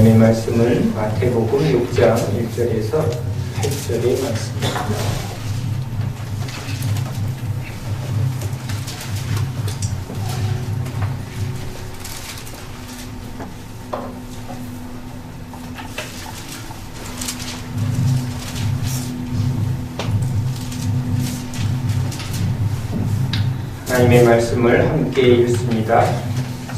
하나님의 말씀은 마태복음 6장 1절에서 8절의 말씀입니다. 하나님의 말씀을 함께 읽습니다.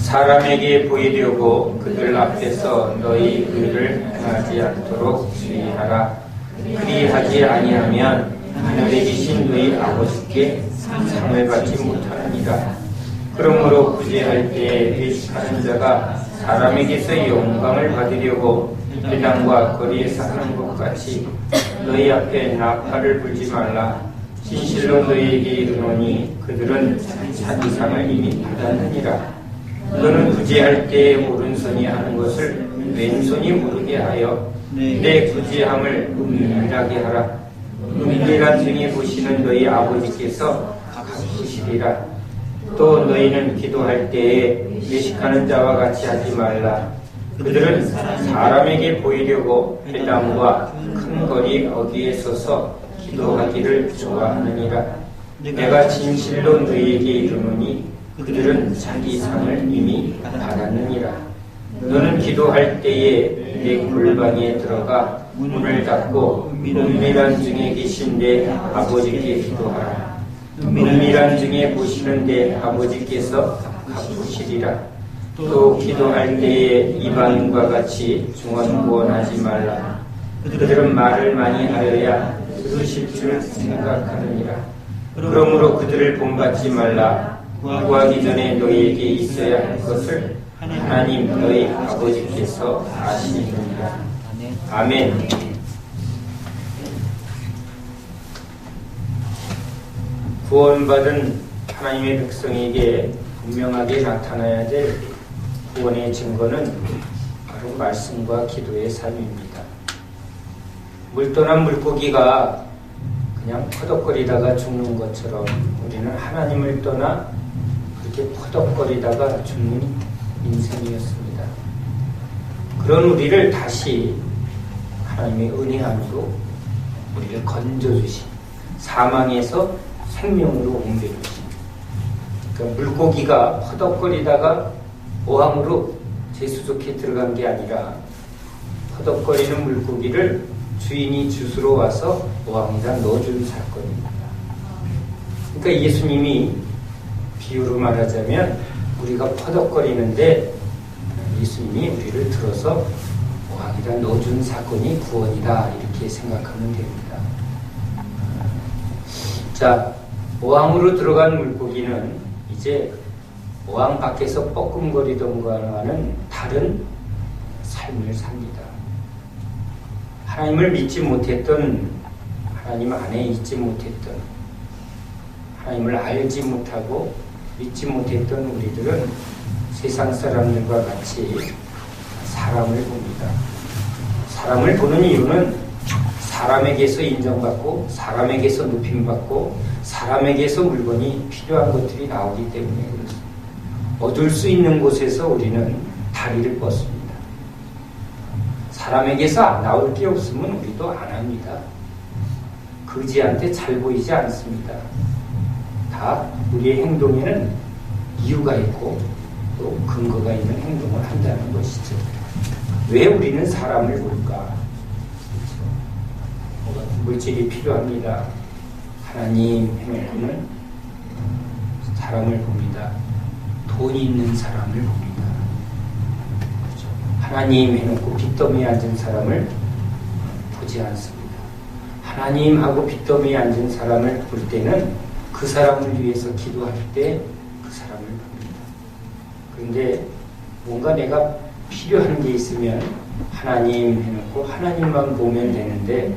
사람에게 보이려고 그들 앞에서 너희 의를 행하지 않도록 주의하라. 그리하지 아니하면 하늘에 계신 너희 아버지께 상을 받지 못하느니라. 그러므로 구제할 때에 외식하는 자가 사람에게서 영광을 받으려고 회당과 거리에서 하는 것 같이 너희 앞에 나팔을 불지 말라. 진실로 너희에게 이르노니 그들은 자기 상을 이미 받았느니라. 너는 구제할 때에 오른손이 하는 것을 왼손이 모르게 하여 내 구제함을 은밀하게 하라. 은밀한 중에 보시는 너희 아버지께서 갚으시리라. 또 너희는 기도할 때에 외식하는 자와 같이 하지 말라. 그들은 사람에게 보이려고 회당과 큰 거리 어귀에 서서 기도하기를 좋아하느니라. 내가 진실로 너희에게 이르노니 그들은 자기 상을 이미 받았느니라. 너는 기도할 때에 내 골방에 들어가 문을 닫고 은밀한 중에 계신 내 아버지께 기도하라. 은밀한 중에 보시는 내 아버지께서 갚으시리라. 또 기도할 때에 이방인과 같이 중언부언하지 말라. 그들은 말을 많이 하여야 들으실 줄 생각하느니라. 그러므로 그들을 본받지 말라. 구하기 전에 너희에게 있어야 할 것을 하나님 너희 아버지께서 아시느니라. 아멘. 구원받은 하나님의 백성에게 분명하게 나타나야 될 구원의 증거는 바로 말씀과 기도의 삶입니다. 물 떠난 물고기가 그냥 퍼덕거리다가 죽는 것처럼 우리는 하나님을 떠나 그렇게 퍼덕거리다가 죽는 인생이었습니다. 그런 우리를 다시 하나님의 은혜 안으로 우리를 건져주신, 사망에서 생명으로 옮겨주신, 그러니까 물고기가 퍼덕거리다가 어항으로 재수족해 들어간 게 아니라 퍼덕거리는 물고기를 주인이 주스러 와서 어항에다 넣어준 사건입니다. 그러니까 예수님이 비유로 말하자면 우리가 퍼덕거리는데 예수님이 우리를 들어서 어항에다 넣어준 사건이 구원이다, 이렇게 생각하면 됩니다. 자, 어항으로 들어간 물고기는 이제 어항 밖에서 뻐끔거리던가와는 다른 삶을 삽니다. 하나님을 믿지 못했던, 하나님 안에 있지 못했던, 하나님을 알지 못하고 믿지 못했던 우리들은 세상 사람들과 같이 사람을 봅니다. 사람을 보는 이유는 사람에게서 인정받고 사람에게서 높임받고 사람에게서 물건이 필요한 것들이 나오기 때문에 그렇습니다. 얻을 수 있는 곳에서 우리는 다리를 뻗습니다. 사람에게서 나올 게 없으면 우리도 안 합니다. 거지한테 잘 보이지 않습니다. 다 우리의 행동에는 이유가 있고 또 근거가 있는 행동을 한다는 것이죠. 왜 우리는 사람을 볼까? 물질이 필요합니다. 하나님 해놓고는 사람을 봅니다. 돈이 있는 사람을 봅니다. 그렇죠? 하나님 해놓고 빚더미에 앉은 사람을 보지 않습니다. 하나님하고 빚더미에 앉은 사람을 볼 때는 그 사람을 위해서 기도할 때 그 사람을 봅니다. 그런데 뭔가 내가 필요한 게 있으면 하나님 해놓고 하나님만 보면 되는데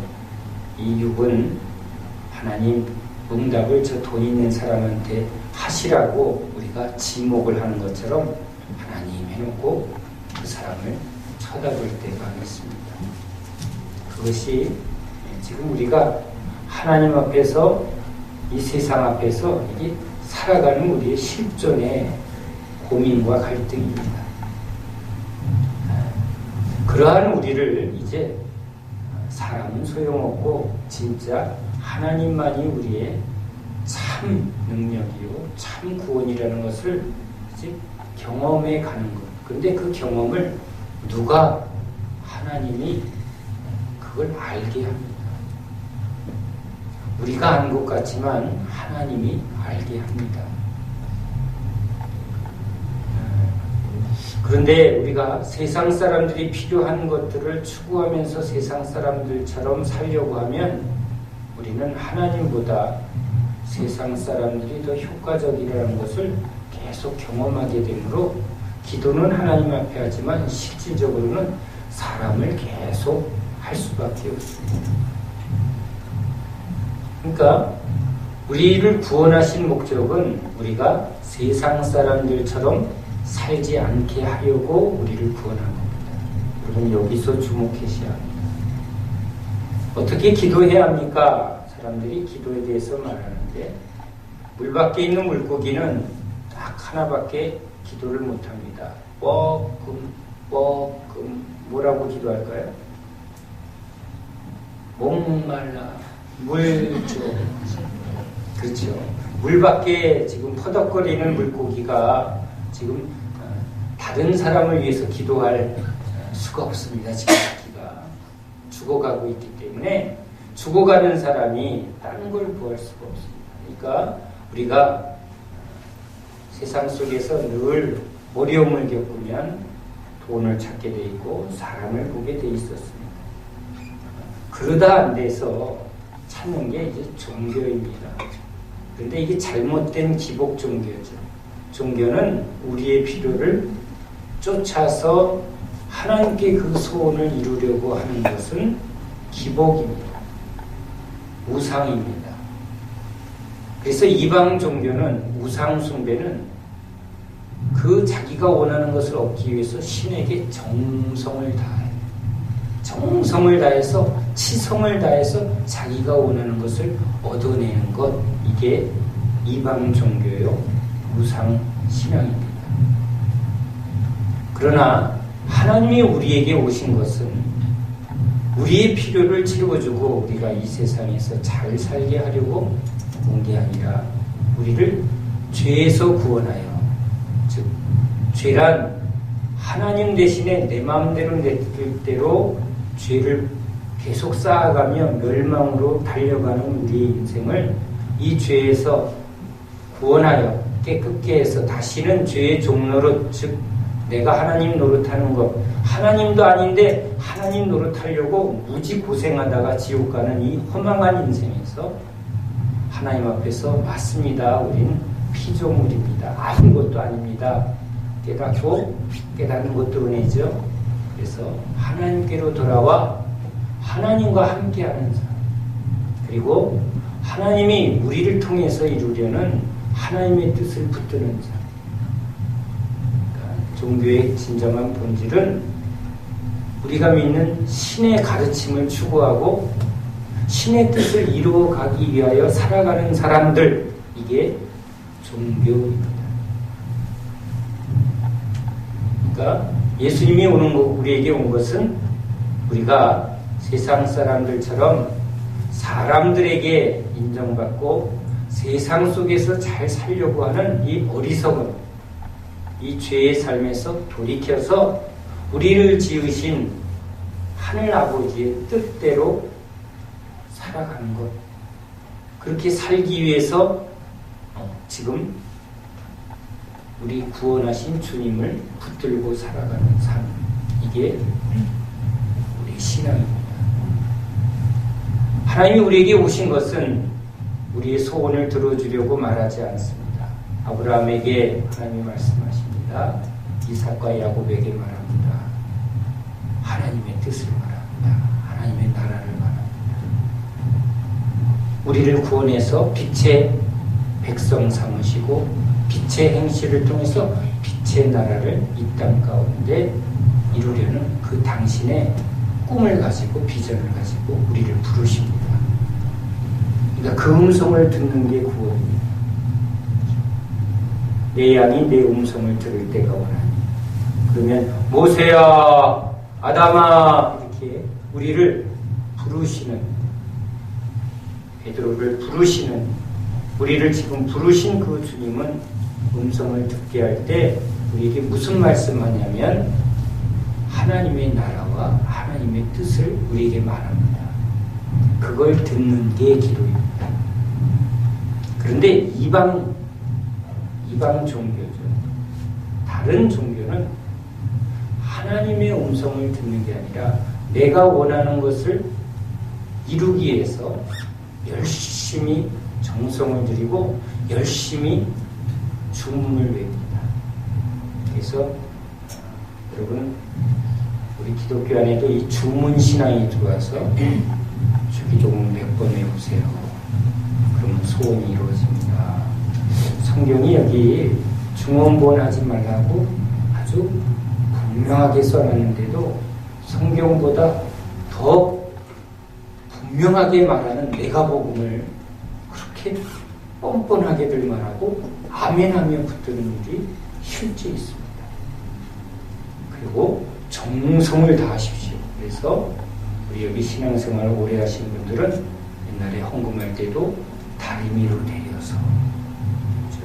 이 육은 하나님 응답을 저 돈 있는 사람한테 하시라고 우리가 지목을 하는 것처럼 하나님 해놓고 그 사람을 쳐다볼 때가 있습니다. 그것이 지금 우리가 하나님 앞에서 이 세상 앞에서 이게 살아가는 우리의 실존의 고민과 갈등입니다. 그러한 우리를 이제 사람은 소용없고 진짜 하나님만이 우리의 참 능력이요 참 구원이라는 것을 이제 경험해 가는 것. 근데 그 경험을 누가 하나님이 그걸 알게 합니다. 우리가 안 것 같지만 하나님이 알게 합니다. 그런데 우리가 세상 사람들이 필요한 것들을 추구하면서 세상 사람들처럼 살려고 하면 우리는 하나님보다 세상 사람들이 더 효과적이라는 것을 계속 경험하게 되므로 기도는 하나님 앞에 하지만 실질적으로는 사람을 계속 할 수밖에 없습니다. 그러니까 우리를 구원하신 목적은 우리가 세상 사람들처럼 살지 않게 하려고 우리를 구원한 겁니다. 여러분 여기서 주목하셔야 합니다. 어떻게 기도해야 합니까? 사람들이 기도에 대해서 말하는데 물 밖에 있는 물고기는 딱 하나밖에 기도를 못합니다. 뻐끔 뭐라고 기도할까요? 목말라 물 줘. 그렇죠. 물 밖에 지금 퍼덕거리는 물고기가 지금 다른 사람을 위해서 기도할 수가 없습니다. 지금 기가 죽어가고 있기 때문에 죽어가는 사람이 다른 걸 구할 수가 없습니다. 그러니까 우리가 세상 속에서 늘 어려움을 겪으면 돈을 찾게 돼 있고 사람을 보게 돼 있었습니다. 그러다 안 돼서 찾는 게 이제 종교입니다. 그런데 이게 잘못된 기복 종교죠. 종교는 우리의 필요를 쫓아서 하나님께 그 소원을 이루려고 하는 것은 기복입니다. 우상입니다. 그래서 이방 종교는 우상 숭배는 그 자기가 원하는 것을 얻기 위해서 신에게 정성을 다해요. 정성을 다해서 치성을 다해서 자기가 원하는 것을 얻어내는 것, 이게 이방 종교요 우상 신앙입니다. 그러나 하나님이 우리에게 오신 것은 우리의 필요를 채워주고 우리가 이 세상에서 잘 살게 하려고 온 게 아니라 우리를 죄에서 구원하여, 즉 죄란 하나님 대신에 내 마음대로 내 뜻대로 죄를 계속 쌓아가며 멸망으로 달려가는 우리의 인생을 이 죄에서 구원하여 깨끗게 해서 다시는 죄의 종노릇, 즉 내가 하나님 노릇하는 것, 하나님도 아닌데 하나님 노릇하려고 무지 고생하다가 지옥 가는 이 허망한 인생에서 하나님 앞에서 맞습니다. 우린 피조물입니다. 아무것도 아닙니다. 깨닫고 깨닫는 것도 은혜죠. 그래서 하나님께로 돌아와 하나님과 함께하는 사람, 그리고 하나님이 우리를 통해서 이루려는 하나님의 뜻을 붙드는 사람. 그러니까 종교의 진정한 본질은 우리가 믿는 신의 가르침을 추구하고 신의 뜻을 이루어가기 위하여 살아가는 사람들, 이게 종교입니다. 그러니까 예수님이 우리에게 온 것은 우리가 세상 사람들처럼 사람들에게 인정받고 세상 속에서 잘 살려고 하는 이 어리석은 이 죄의 삶에서 돌이켜서 우리를 지으신 하늘 아버지의 뜻대로 살아가는 것, 그렇게 살기 위해서 지금 우리 구원하신 주님을 붙들고 살아가는 삶, 이게 우리 신앙입니다. 하나님이 우리에게 오신 것은 우리의 소원을 들어주려고 말하지 않습니다. 아브라함에게 하나님이 말씀하십니다. 이삭과 야곱에게 말합니다. 하나님의 뜻을 말합니다. 하나님의 나라를 말합니다. 우리를 구원해서 빛의 백성 삼으시고 빛의 행실을 통해서 빛의 나라를 이 땅 가운데 이루려는 그 당신의 꿈을 가지고 비전을 가지고 우리를 부르십니다. 그러니까 그 음성을 듣는 게 구원입니다. 내 양이 내 음성을 들을 때가 오나니. 그러면 모세야 아담아 이렇게 우리를 부르시는, 베드로를 부르시는, 우리를 지금 부르신 그 주님은 음성을 듣게 할 때 우리에게 무슨 말씀하냐면 하나님의 나라와 하나님의 뜻을 우리에게 말합니다. 그걸 듣는 게 기도입니다. 그런데 이방 종교죠. 다른 종교는 하나님의 음성을 듣는 게 아니라 내가 원하는 것을 이루기 위해서 열심히 정성을 들이고 열심히 주문을 외웁니다. 그래서 여러분, 우리 기독교 안에도 이 주문 신앙이 들어와서 주기도문 몇 번 외우세요. 그러면 소원이 이루어집니다. 성경이 여기 중언부언하지 말라고 아주 분명하게 써놨는데도 성경보다 더 분명하게 말하는 메가복음을 그렇게 뻔뻔하게들 말하고 아멘하며 붙드는 일이 실제 있습니다. 그리고 정성을 다하십시오. 그래서 우리 여기 신앙생활을 오래 하신 분들은 옛날에 헌금할 때도 다리미로 내려서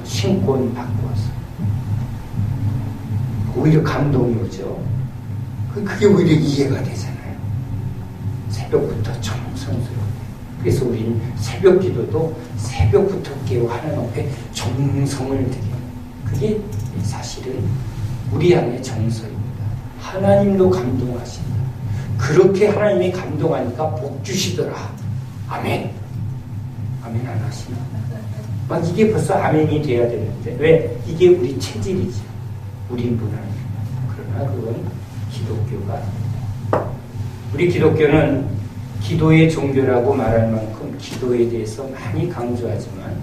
신권 받고 왔어요. 오히려 감동이 오죠. 그게 오히려 이해가 되잖아요. 새벽부터 정성스럽게. 그래서 우리는 새벽 기도도 새벽부터 깨워 하나님 앞에 정성을 드려요. 그게 사실은 우리 안의 정서입니다. 하나님도 감동하신다. 그렇게 하나님이 감동하니까 복 주시더라. 아멘. 아멘 안 하시나? 막 이게 벌써 아멘이 돼야 되는데 왜? 이게 우리 체질이죠. 우리 문화입니다. 그러나 그건 기독교가 아닙니다. 우리 기독교는 기도의 종교라고 말할 만큼 기도에 대해서 많이 강조하지만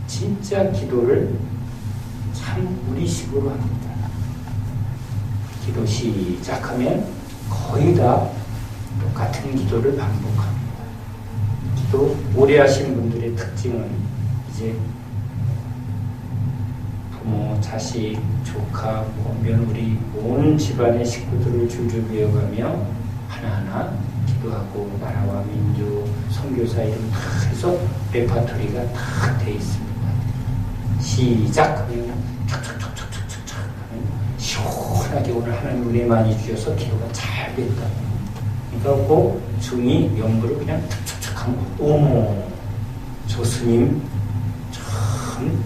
진짜 기도를 참 우리식으로 합니다. 기도 시작하면 거의 다 똑같은 기도를 반복합니다. 기도 오래 하신 분들의 특징은 이제 부모, 자식, 조카, 며느리 온 집안의 식구들을 줄줄 외워가며 하나하나 기도하고 나라와 민족, 선교사 이름 다 해서 레파토리가 다 돼 있습니다. 시작하면 촥촥촥촥촥촥 하면 시원하게 오늘 하나님 은혜 많이 주셔서 기도가 잘 됐다. 그러니까 그 중이 연부를 그냥 툭툭툭 한 거. 어머, 저 스님 참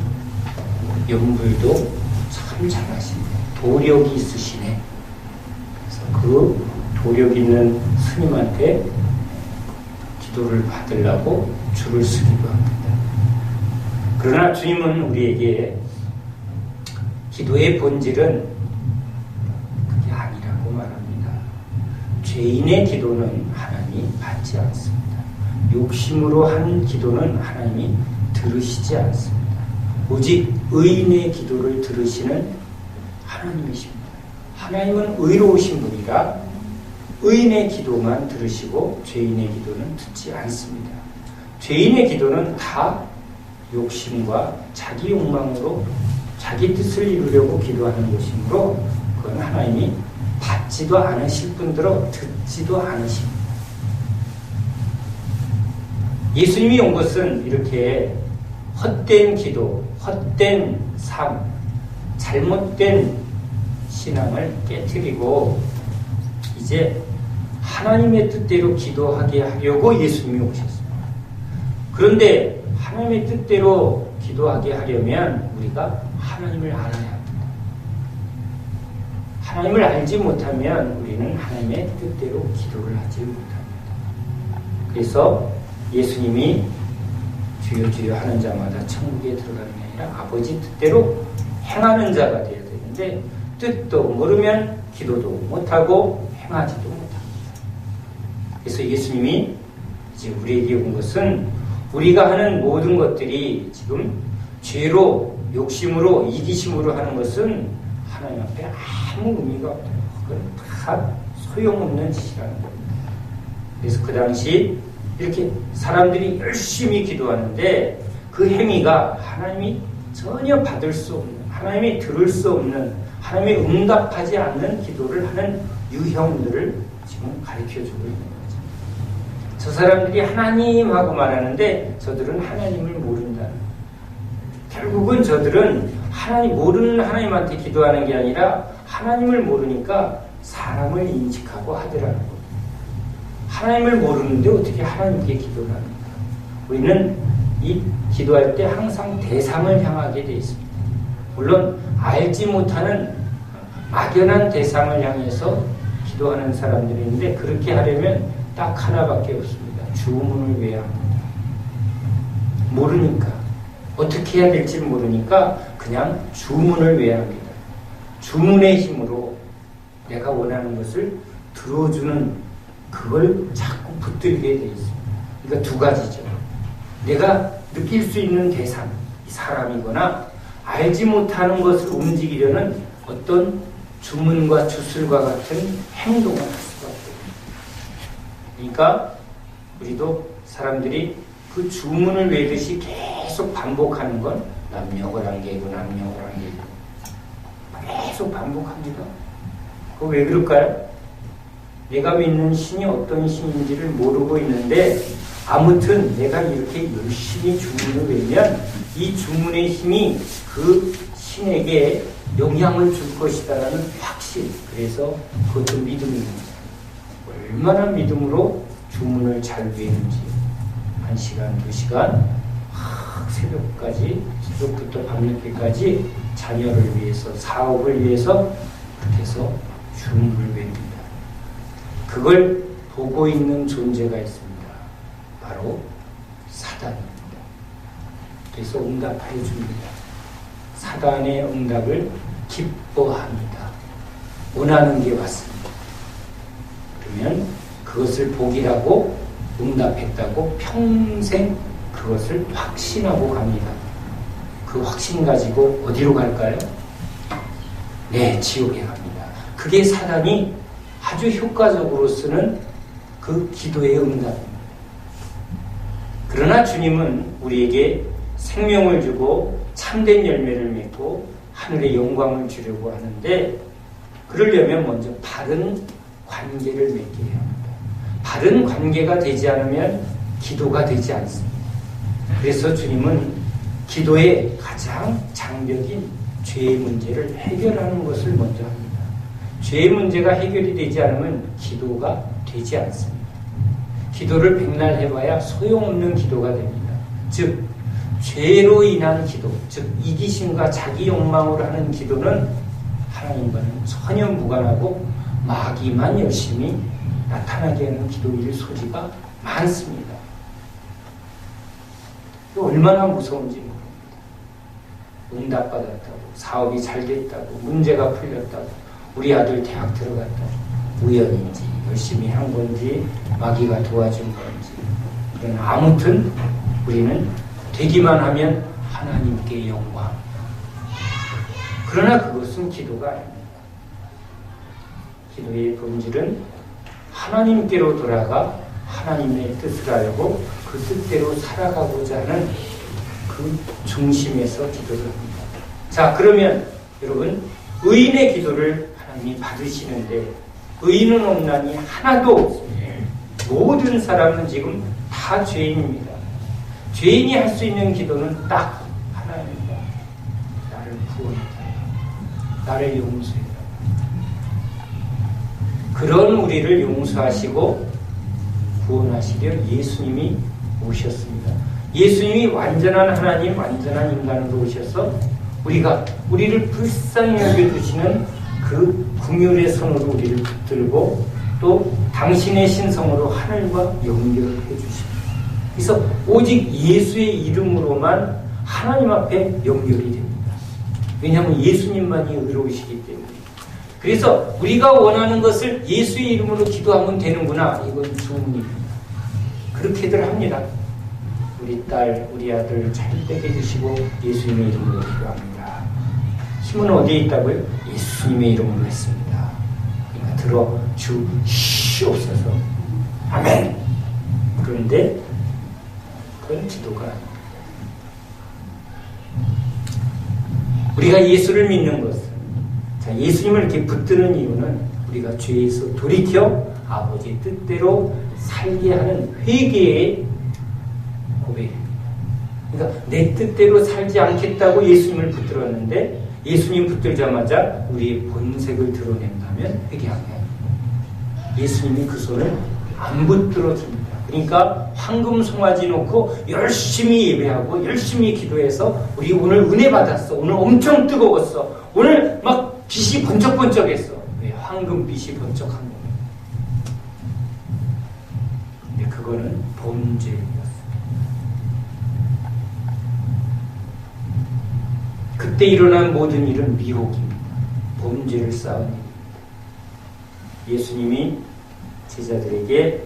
연불도 참 잘하시네. 도력이 있으시네. 그래서 그 도력 있는 스님한테 기도를 받으려고 줄을 서기도 합니다. 그러나 주님은 우리에게 기도의 본질은 그게 아니라고 말합니다. 죄인의 기도는 하나님이 받지 않습니다. 욕심으로 한 기도는 하나님이 들으시지 않습니다. 오직 의인의 기도를 들으시는 하나님이십니다. 하나님은 의로우신 분이라 의인의 기도만 들으시고 죄인의 기도는 듣지 않습니다. 죄인의 기도는 다 욕심과 자기 욕망으로 자기 뜻을 이루려고 기도하는 것이므로 그건 하나님이 받지도 않으실 뿐더러 듣지도 않으십니다. 예수님이 온 것은 이렇게 헛된 기도, 헛된 삶, 잘못된 신앙을 깨트리고 이제 하나님의 뜻대로 기도하게 하려고 예수님이 오셨습니다. 그런데 하나님의 뜻대로 기도하게 하려면 우리가 하나님을 알아야 합니다. 하나님을 알지 못하면 우리는 하나님의 뜻대로 기도를 하지 못합니다. 그래서 예수님이 주여 주여 하는 자마다 천국에 들어가는 게 아니라 아버지 뜻대로 행하는 자가 되어야 되는데 뜻도 모르면 기도도 못하고 행하지도 못합니다. 그래서 예수님이 이제 우리에게 온 것은 우리가 하는 모든 것들이 지금 죄로, 욕심으로, 이기심으로 하는 것은 하나님 앞에 아무 의미가 없어요. 그건 다 소용없는 짓이라는 겁니다. 그래서 그 당시 이렇게 사람들이 열심히 기도하는데 그 행위가 하나님이 전혀 받을 수 없는, 하나님이 들을 수 없는, 하나님이 응답하지 않는 기도를 하는 유형들을 지금 가르쳐주고 있는 거죠. 저 사람들이 하나님하고 말하는데 저들은 하나님을 모른다는 거예요. 결국은 저들은 모르는 하나님한테 기도하는 게 아니라 하나님을 모르니까 사람을 인식하고 하더라는 거예요. 하나님을 모르는데 어떻게 하나님께 기도를 합니까? 우리는 이 기도할 때 항상 대상을 향하게 되어 있습니다. 물론 알지 못하는 막연한 대상을 향해서 기도하는 사람들이 있는데 그렇게 하려면 딱 하나밖에 없습니다. 주문을 외워야 합니다. 모르니까 어떻게 해야 될지 모르니까 그냥 주문을 외워야 합니다. 주문의 힘으로 내가 원하는 것을 들어주는 그걸 자꾸 붙들게 돼 있습니다. 그러니까 두 가지죠. 내가 느낄 수 있는 대상, 사람이거나 알지 못하는 것을 움직이려는 어떤 주문과 주술과 같은 행동을 할 수가 없어요. 그러니까 우리도 사람들이 그 주문을 외듯이 계속 반복하는 건 남녀호랑개고 남녀호랑개고 계속 반복합니다. 그거 왜 그럴까요? 내가 믿는 신이 어떤 신인지를 모르고 있는데 아무튼 내가 이렇게 열심히 주문을 외면 이 주문의 힘이 그 신에게 영향을 줄 것이다라는 확신. 그래서 그것도 믿음입니다. 얼마나 믿음으로 주문을 잘 외우는지 1시간, 2시간 새벽까지 새벽부터 밤늦게까지 자녀를 위해서 사업을 위해서 그렇게 해서 주문을 외웁니다. 그걸 보고 있는 존재가 있습니다. 바로 사단입니다. 그래서 응답해 줍니다. 사단의 응답을 기뻐합니다. 원하는 게 왔습니다. 그러면 그것을 복이라고 응답했다고 평생 그것을 확신하고 갑니다. 그 확신 가지고 어디로 갈까요? 네, 지옥에 갑니다. 그게 사단이 아주 효과적으로 쓰는 그 기도의 응답입니다. 그러나 주님은 우리에게 생명을 주고 참된 열매를 맺고 하늘의 영광을 주려고 하는데 그러려면 먼저 바른 관계를 맺게 해야 합니다. 바른 관계가 되지 않으면 기도가 되지 않습니다. 그래서 주님은 기도의 가장 장벽인 죄의 문제를 해결하는 것을 먼저 합니다. 죄의 문제가 해결이 되지 않으면 기도가 되지 않습니다. 기도를 백날 해봐야 소용없는 기도가 됩니다. 즉 죄로 인한 기도, 즉 이기심과 자기 욕망으로 하는 기도는 하나님과는 전혀 무관하고 마귀만 열심히 나타나게 하는 기도일 소지가 많습니다. 얼마나 무서운지 모릅니다. 응답받았다고, 사업이 잘 됐다고, 문제가 풀렸다고, 우리 아들 대학 들어갔다고, 우연인지 열심히 한 건지 마귀가 도와준 건지, 그러나 아무튼 우리는 되기만 하면 하나님께 영광. 그러나 그것은 기도가 아닙니다. 기도의 본질은 하나님께로 돌아가 하나님의 뜻을 알고 그 뜻대로 살아가고자 하는 그 중심에서 기도를 합니다. 자, 그러면 여러분 의인의 기도를 하나님이 받으시는데 의인은 없나니 하나도 없습니다. 모든 사람은 지금 다 죄인입니다. 죄인이 할 수 있는 기도는 딱 하나입니다. 나를 구원해라. 나를 용서해라. 그런 우리를 용서하시고 구원하시려 예수님이 오셨습니다. 예수님이 완전한 하나님, 완전한 인간으로 오셔서 우리를 불쌍히 여겨주시는 그 긍휼의 손으로 우리를 붙들고 또 당신의 신성으로 하늘과 연결해 주십니다. 그래서 오직 예수의 이름으로만 하나님 앞에 연결이 됩니다. 왜냐하면 예수님만이 의로우시기 때문에. 그래서 우리가 원하는 것을 예수의 이름으로 기도하면 되는구나. 이건 주문입니다. 그렇게들 합니다. 우리 딸, 우리 아들 잘 되게 해주시고 예수님의 이름으로 기도합니다. 힘은 어디에 있다고요? 예수님의 이름으로 했습니다. 그러니까 들어 주시옵소서. 아멘. 그런데 그건 기도가 아닙니다. 우리가 예수를 믿는 것은, 자, 예수님을 이렇게 붙드는 이유는 우리가 죄에서 돌이켜 아버지의 뜻대로 살게 하는 회개의 고백입니다. 그러니까 내 뜻대로 살지 않겠다고 예수님을 붙들었는데 예수님 붙들자마자 우리의 본색을 드러낸다면 회개하게. 예수님이 그 손을 안 붙들어줍니다. 그러니까 황금 송아지 놓고 열심히 예배하고 열심히 기도해서 우리 오늘 은혜 받았어. 오늘 엄청 뜨거웠어. 오늘 막 빛이 번쩍번쩍했어. 왜? 황금 빛이 번쩍한 거예요. 근데 그거는 범죄였어요. 그때 일어난 모든 일은 미혹입니다. 범죄를 쌓은 일입니다. 예수님이 제자들에게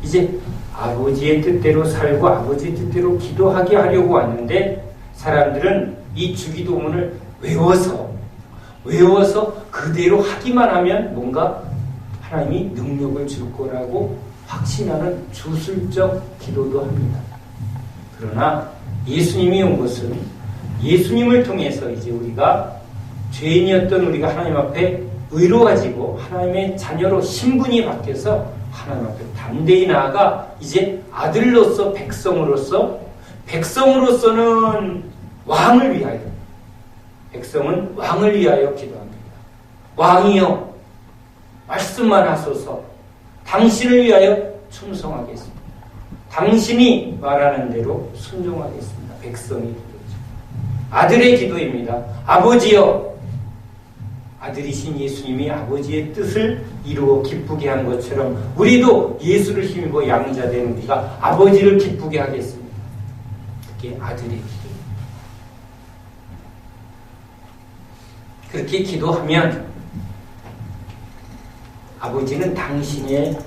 이제 아버지의 뜻대로 살고 아버지의 뜻대로 기도하게 하려고 왔는데 사람들은 이 주기도문을 외워서 그대로 하기만 하면 뭔가 하나님이 능력을 줄 거라고 확신하는 주술적 기도도 합니다. 그러나 예수님이 온 것은 예수님을 통해서 이제 우리가 죄인이었던 우리가 하나님 앞에 의로워지고 하나님의 자녀로 신분이 바뀌어서 하나님 앞에 담대히 나아가 이제 아들로서 백성으로서는 왕을 위하여, 백성은 왕을 위하여 기도합니다. 왕이여 말씀만 하소서. 당신을 위하여 충성하겠습니다. 당신이 말하는 대로 순종하겠습니다. 백성의 기도죠. 아들의 기도입니다. 아버지여, 아들이신 예수님이 아버지의 뜻을 이루어 기쁘게 한 것처럼 우리도 예수를 힘입어 양자된 우리가 아버지를 기쁘게 하겠습니다. 그게 아들의 기도입니다. 그렇게 기도하면 아버지는 당신의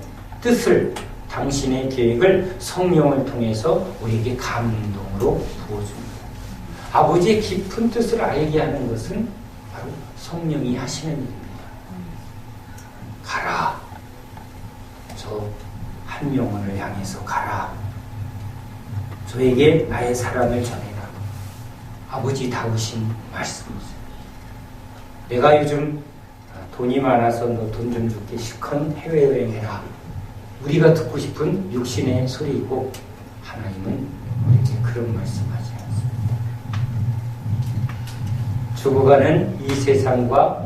뜻을, 당신의 계획을 성령을 통해서 우리에게 감동으로 부어줍니다. 아버지의 깊은 뜻을 알게 하는 것은 바로 성령이 하시는 일입니다. 가라. 저 한 영혼을 향해서 가라. 저에게 나의 사랑을 전해라. 아버지 다우신 말씀이죠. 내가 요즘 돈이 많아서 너 돈 좀 줄게. 실컷 해외여행해라. 우리가 듣고 싶은 육신의 소리이고 하나님은 우리에게 그런 말씀하지 않습니다. 죽어가는 이 세상과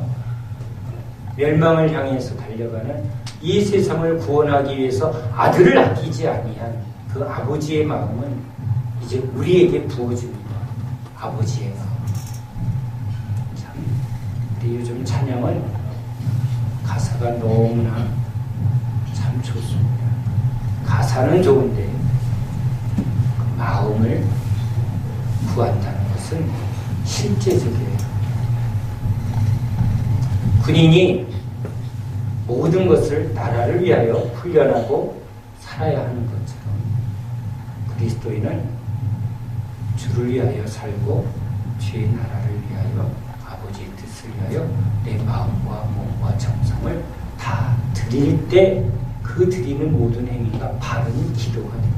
멸망을 향해서 달려가는 이 세상을 구원하기 위해서 아들을 아끼지 아니한 그 아버지의 마음은 이제 우리에게 부어줍니다. 아버지의 마음. 참, 우리 요즘 찬양은 가사가 너무나 참 좋습니다. 가사는 좋은데 그 마음을 구한다는 것은 실제적이에요. 군인이 모든 것을 나라를 위하여 훈련하고 살아야 하는 것처럼 그리스도인은 주를 위하여 살고 주의 나라를 위하여 아버지의 뜻을 위하여 내 마음과 몸과 정성을 다 드릴 때 그 드리는 모든 행위가 바른 기도가 됩니다.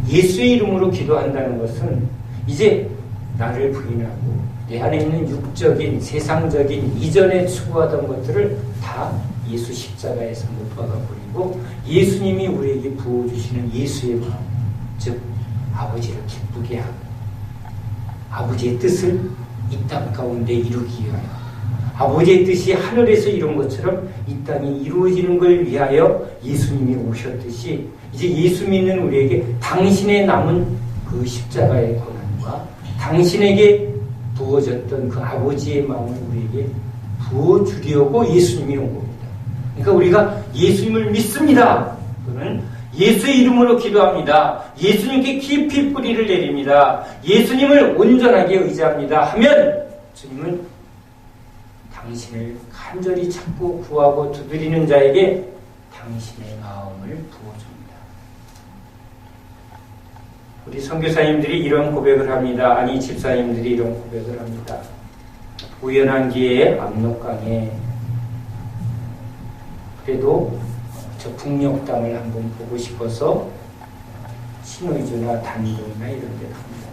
예수의 이름으로 기도한다는 것은 이제 나를 부인하고 내 안에 있는 육적인 세상적인 이전에 추구하던 것들을 다 예수 십자가에서 못 박아버리고 예수님이 우리에게 부어주시는 예수의 마음, 즉 아버지를 기쁘게 하고 아버지의 뜻을 이 땅 가운데 이루기 위하여 아버지의 뜻이 하늘에서 이룬 것처럼 이 땅이 이루어지는 걸 위하여 예수님이 오셨듯이 이제 예수 믿는 우리에게 당신의 남은 그 십자가의 고난과 당신에게 부어졌던 그 아버지의 마음을 우리에게 부어주려고 예수님이 온 겁니다. 그러니까 우리가 예수님을 믿습니다. 또는 예수의 이름으로 기도합니다. 예수님께 깊이 뿌리를 내립니다. 예수님을 온전하게 의지합니다. 하면 주님은 당신을 간절히 찾고 구하고 두드리는 자에게 당신의 마음을 부어줍니다. 우리 선교사님들이 이런 고백을 합니다. 아니 집사님들이 이런 고백을 합니다. 우연한 기회에 압록강에 그래도 저 북녘 땅을 한번 보고 싶어서 신의주나 단도나 이런 데 갑니다.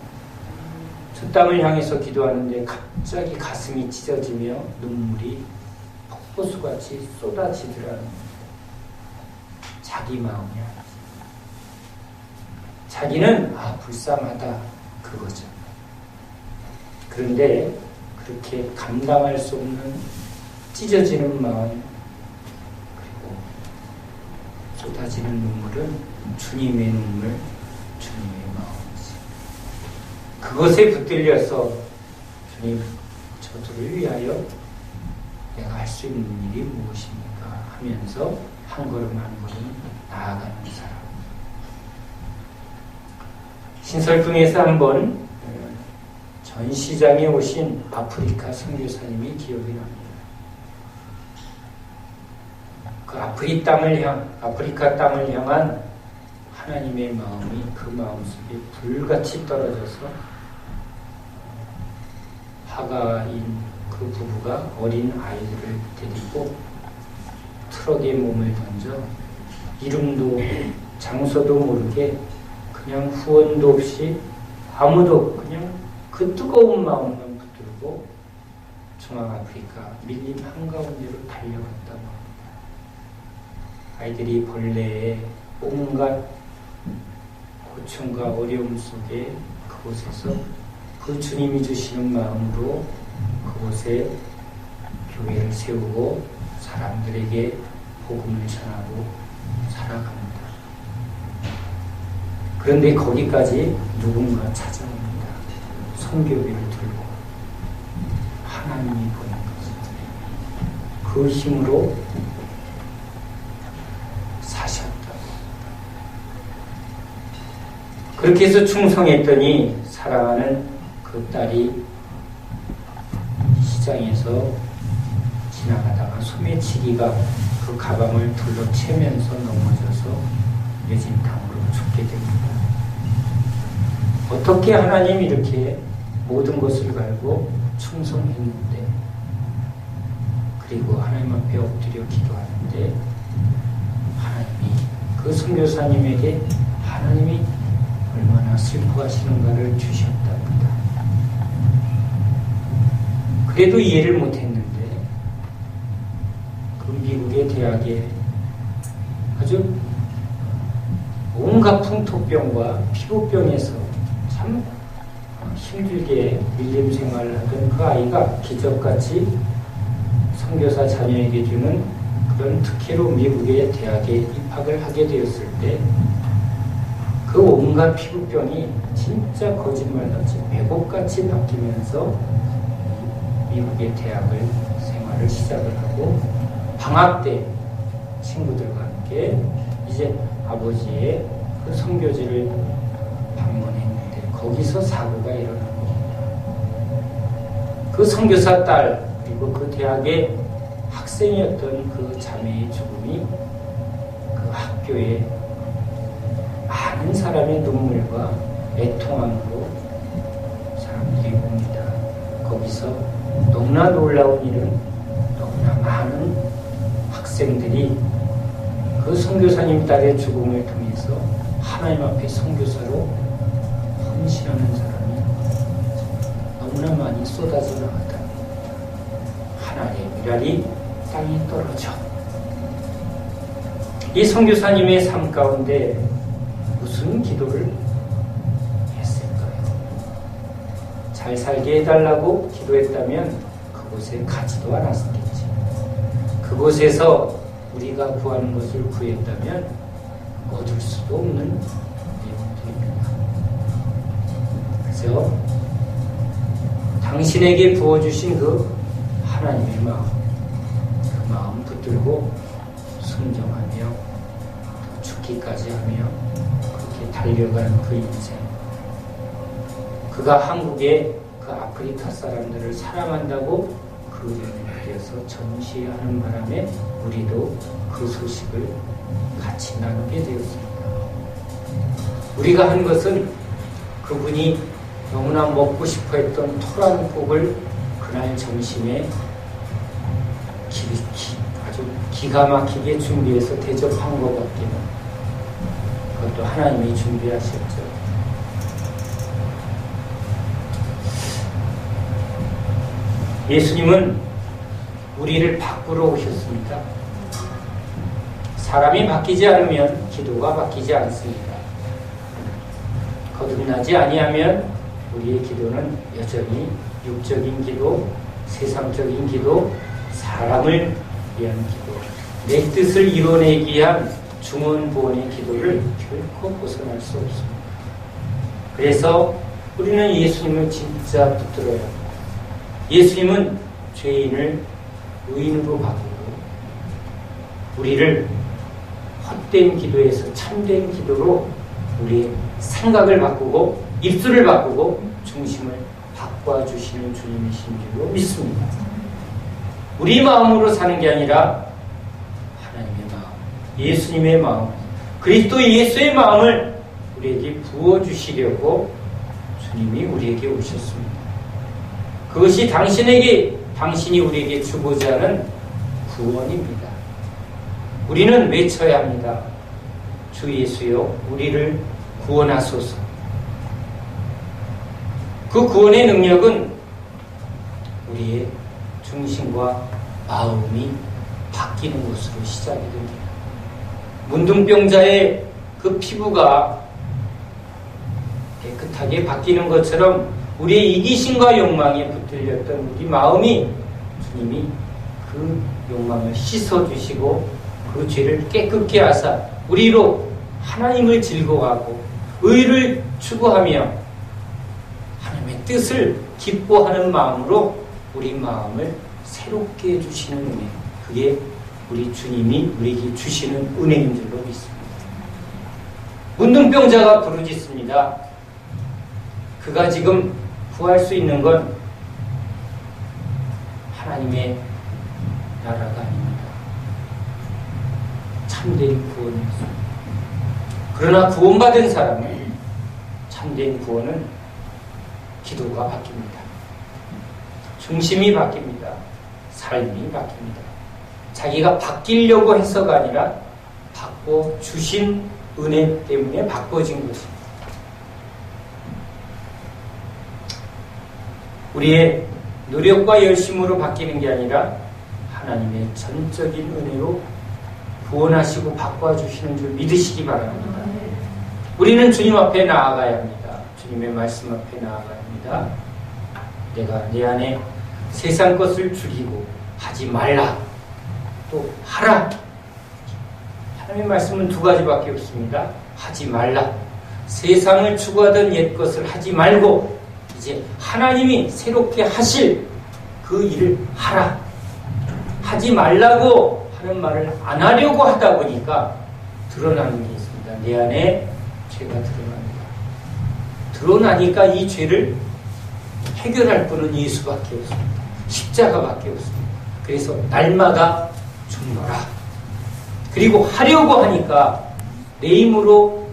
저 땅을 향해서 기도하는데 갑자기 가슴이 찢어지며 눈물이 호수같이 쏟아지더라는 자기 마음이 아니죠. 자기는 불쌍하다 그거죠. 그런데 그렇게 감당할 수 없는 찢어지는 마음 그리고 쏟아지는 눈물은 주님의 눈물, 주님의 마음이지. 그것에 붙들려서 주님 저들을 위하여 내가 할 수 있는 일이 무엇입니까? 하면서 한 걸음 한 걸음 나아가는 사람. 신설동에서 한번 전시장에 오신 아프리카 선교사님이 기억이 납니다. 그 아프리카 땅을 향한 하나님의 마음이 그 마음속에 불같이 떨어져서 화가인 그 부부가 어린 아이들을 데리고 트럭에 몸을 던져 이름도 장소도 모르게 그냥 후원도 없이 아무도 그냥 그 뜨거운 마음만 붙들고 중앙아프리카 밀림 한가운데로 달려갔다고 합니다. 아이들이 벌레에 온갖 고충과 어려움 속에 그곳에서 그 주님이 주시는 마음으로 그곳에 교회를 세우고 사람들에게 복음을 전하고 살아갑니다. 그런데 거기까지 누군가 찾아옵니다. 선교비를 들고 하나님이 보낸 것입니다. 그 힘으로 사셨다고. 그렇게 해서 충성했더니 사랑하는 그 딸이 시장에서 지나가다가 소매치기가 그 가방을 둘러채면서 넘어져서 뇌진탕으로 죽게 됩니다. 어떻게 하나님 이렇게 모든 것을 갈고 충성했는데, 그리고 하나님 앞에 엎드려 기도하는데 하나님이 그 선교사님에게 하나님이 얼마나 슬퍼하시는가를 주셨답니다. 그래도 이해를 못했는데 그 미국의 대학에 아주 온갖 풍토병과 피부병에서 참 힘들게 밀림 생활을 하던 그 아이가 기적같이 선교사 자녀에게 주는 그런 특혜로 미국의 대학에 입학을 하게 되었을 때 그 온갖 피부병이 진짜 거짓말같이 왜곡같이 바뀌면서 미국의 대학을 생활을 시작을 하고 방학 때 친구들과 함께 이제 아버지의 그 선교지를 방문했는데 거기서 사고가 일어난 겁니다. 그 선교사 딸 그리고 그 대학의 학생이었던 그 자매의 죽음이 그 학교에 많은 사람의 눈물과 애통함으로 사람들이 옵니다. 거기서 너무나 놀라운 일은 너무나 많은 학생들이 그 선교사님 딸의 죽음을 통해서 하나님 앞에 선교사로 헌신하는 사람이 너무나 많이 쏟아져 나갔다. 하나님의 미랄이 땅에 떨어져. 이 선교사님의 삶 가운데 무슨 기도를 했을까요? 잘 살게 해달라고 기도했다면 그곳에 가지도 않았겠지. 그곳에서 우리가 구하는 것을 구했다면 얻을 수도 없는 내용들입니다. 그래서 당신에게 부어주신 그 하나님의 마음, 그 마음 붙들고 순종하며 죽기까지 하며 그렇게 달려간 그 인생, 그가 한국의 그 아프리카 사람들을 사랑한다고 그 은혜를 되어서 전시하는 바람에 우리도 그 소식을 같이 나누게 되었습니다. 우리가 한 것은 그분이 너무나 먹고 싶어 했던 토란국을 그날 점심에 아주 기가 막히게 준비해서 대접한 것 같기는, 그것도 하나님이 준비하셨죠. 예수님은 우리를 바꾸러 오셨습니다. 사람이 바뀌지 않으면 기도가 바뀌지 않습니다. 거듭나지 아니하면 우리의 기도는 여전히 육적인 기도, 세상적인 기도, 사람을 위한 기도, 내 뜻을 이뤄내기 위한 중언부언의 기도를 결코 벗어날 수 없습니다. 그래서 우리는 예수님을 진짜 붙들어야 합니다. 예수님은 죄인을 의인으로 바꾸고 우리를 헛된 기도에서 참된 기도로 우리의 생각을 바꾸고 입술을 바꾸고 중심을 바꿔주시는 주님이신 줄로 믿습니다. 우리 마음으로 사는 게 아니라 하나님의 마음, 예수님의 마음, 그리스도 예수의 마음을 우리에게 부어주시려고 주님이 우리에게 오셨습니다. 그것이 당신이 우리에게 주고자 하는 구원입니다. 우리는 외쳐야 합니다. 주 예수여, 우리를 구원하소서. 그 구원의 능력은 우리의 중심과 마음이 바뀌는 것으로 시작이 됩니다. 문둥병자의 그 피부가 깨끗하게 바뀌는 것처럼 우리의 이기심과 욕망에 붙들렸던 우리 마음이 주님이 그 욕망을 씻어주시고 그 죄를 깨끗게 하사 우리로 하나님을 즐거워하고 의를 추구하며 하나님의 뜻을 기뻐하는 마음으로 우리 마음을 새롭게 해주시는 은혜, 그게 우리 주님이 우리에게 주시는 은혜인 줄로 믿습니다. 문둥병자가 부르짖습니다. 그가 지금 구할 수 있는 건 하나님의 나라가 아닙니다. 참된 구원이었습니다. 그러나 구원받은 사람은 참된 구원은 기도가 바뀝니다. 중심이 바뀝니다. 삶이 바뀝니다. 자기가 바뀌려고 해서가 아니라 바꿔주신 은혜 때문에 바꿔진 것입니다. 우리의 노력과 열심으로 바뀌는 게 아니라 하나님의 전적인 은혜로 구원하시고 바꿔주시는 줄 믿으시기 바랍니다. 우리는 주님 앞에 나아가야 합니다. 주님의 말씀 앞에 나아가야 합니다. 내가 내 안에 세상 것을 죽이고 하지 말라, 또 하라. 하나님의 말씀은 두 가지밖에 없습니다. 하지 말라. 세상을 추구하던 옛 것을 하지 말고 이제 하나님이 새롭게 하실 그 일을 하라. 하지 말라고 하는 말을 안 하려고 하다 보니까 드러나는 게 있습니다. 내 안에 죄가 드러납니다. 드러나니까 이 죄를 해결할 분은 예수밖에 없습니다. 십자가밖에 없습니다. 그래서 날마다 죽노라. 그리고 하려고 하니까 내 힘으로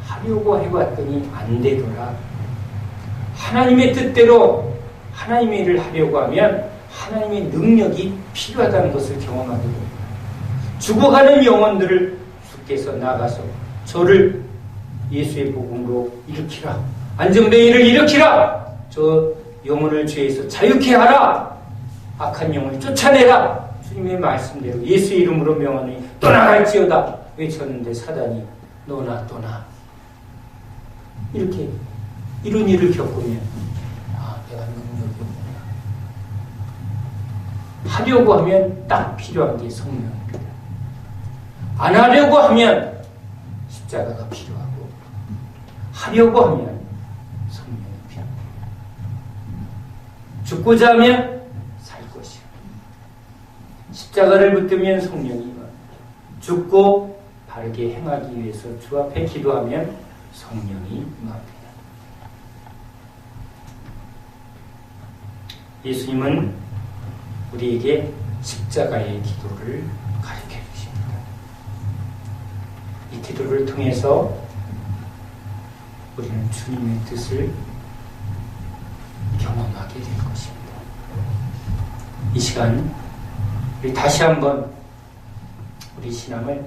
하려고 해봤더니 안 되더라. 하나님의 뜻대로 하나님의 일을 하려고 하면 하나님의 능력이 필요하다는 것을 경험하게 됩니다. 죽어가는 영혼들을 주께서 나가서 저를 예수의 복음으로 일으키라. 안정뱅이를 일으키라. 저 영혼을 죄에서 자유케 하라. 악한 영혼을 쫓아내라. 주님의 말씀대로 예수의 이름으로 명하니 떠나갈지어다 외쳤는데 사단이 너나 떠나. 이렇게 이런 일을 겪으면 내가 능력이 없구나. 하려고 하면 딱 필요한 게 성령입니다. 안 하려고 하면 십자가가 필요하고 하려고 하면 성령이 필요합니다. 죽고자 하면 살 것이고 십자가를 붙들면 성령이 임합니다. 죽고 바르게 행하기 위해서 주 앞에 기도하면 성령이 임합니다. 예수님은 우리에게 십자가의 기도를 가르쳐 주십니다. 이 기도를 통해서 우리는 주님의 뜻을 경험하게 될 것입니다. 이 시간 우리 다시 한번 우리 신앙을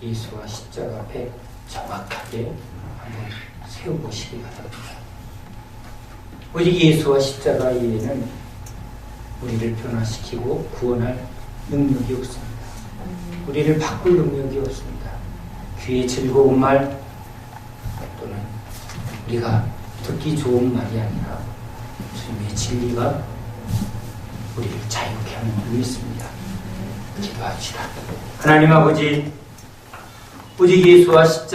예수와 십자가 앞에 정확하게 한번 세워보시기 바랍니다. 오직 예수와 십자가 이외에는 우리를 변화시키고 구원할 능력이 없습니다. 우리를 바꿀 능력이 없습니다. 귀에 즐거운 말 또는 우리가 듣기 좋은 말이 아니라 주님의 진리가 우리를 자유케 하는 줄 믿습니다. 기도합시다. 하나님 아버지, 오직 예수와 십자가